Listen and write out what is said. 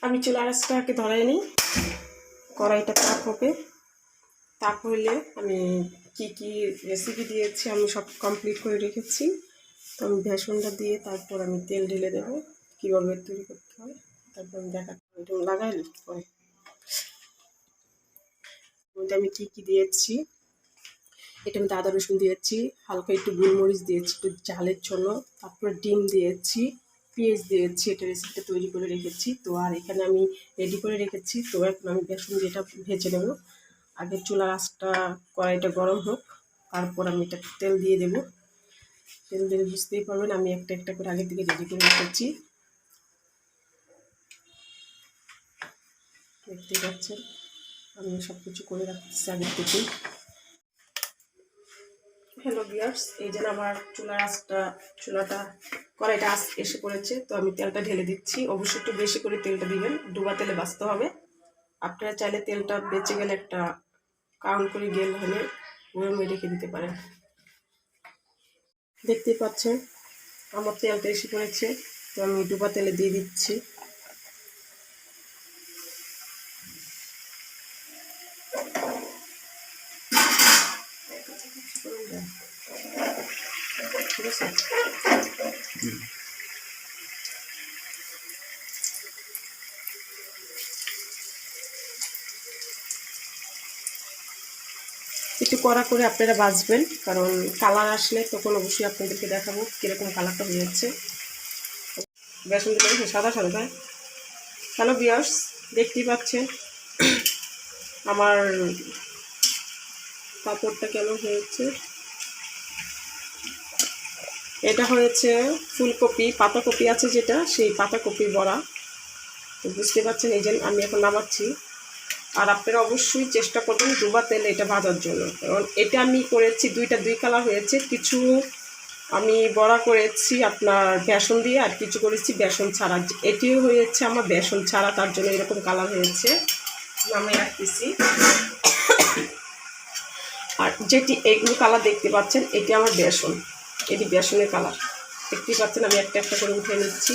আমি চুলার আঁচটাকে ধরাই নিই। কড়াইটা তাপ হবে, তাপ হইলে আমি কি কি রেসিপি দিয়েছি আমি সব কমপ্লিট করে রেখেছি। তো আমি বেসনটা দিয়ে তারপর আমি তেল ঢেলে দেবো, কীভাবে তৈরি করতে হয় তারপর আমি দেখাতে হবে। এটা লাগাইলি পরে আমি কি কি দিয়েছি। এটা আমি আদা রসুন দিয়েছি, হালকা একটু গোলমরিচ দিয়েছি একটু ঝালের জন্য, তারপরে ডিম দিয়েছি, পেঁয়াজ দিয়েছি। এটা রেসিপিটা তৈরি করে রেখেছি। তো আর এখানে আমি রেডি করে রেখেছি। তো এখন আমি বেসন দিয়ে এটা ভেজে নেব। আগে চুলার আঁচটা কড়াইটা গরম হোক, তারপর আমি এটা তেল দিয়ে দেবো। তেল দিলে বুঝতেই পারবেন আমি একটা একটা করে আগে থেকে রেডি করে রেখেছি, দেখতেই পাচ্ছেন। আমি সব কিছু করে রাখতেছি আগের থেকেই। হ্যালো ভিউয়ার্স, এই যেন আমার চুলাটা কড়াইটা আঁচ এসে পড়েছে। তো আমি তেলটা ঢেলে দিচ্ছি। অবশ্যই একটু বেশি করে তেলটা দিবেন, ডুবা তেলে বাঁচতে হবে। আপনারা চাইলে তেলটা বেঁচে গেলে একটা কাউন্ট করে গেল হলে গরমে রেখে দিতে পারেন। দেখতেই পাচ্ছেন আমার তেলটা এসে পড়েছে। তো আমি ডুবা তেলে দিয়ে দিচ্ছি। ঠিক আছে, একটু কড়া করে আপনারা ভাজবেন, কারণ কালার আসলে তখন অবশ্যই আপনাদেরকে দেখাবো কীরকম কালারটা হয়েছে। বেসন দিলে সাদা সাদা তাই। হ্যালো ভিউয়ার্স, দেখতেই পাচ্ছেন আমার পাঁপড়টা কেমন হয়েছে। এটা হয়েছে ফুলকপি, পাতাকপি আছে যেটা, সেই পাতাকপি বড়া। তো বুঝতে পারছেন, এই যে আমি এখন নামাচ্ছি। আর আপনারা অবশ্যই চেষ্টা করবেন ডুবা তেলে এটা ভাজার জন্য, কারণ এটা আমি করেছি দুই কালার হয়েছে। কিছু আমি বড়া করেছি আপনার বেসন দিয়ে, আর কিছু করেছি বেসন ছাড়া। এটিও হয়েছে আমার বেসন ছাড়া, তার জন্য এরকম কালার হয়েছে। নামিয়ে রাখতেছি। আর যেটি এইগুলো কালার দেখতে পাচ্ছেন এটি আমার বেসন, এটি বেসনের কালার দেখতে পাচ্ছেন। আমি একটা একটা করে উঠে নিচ্ছি।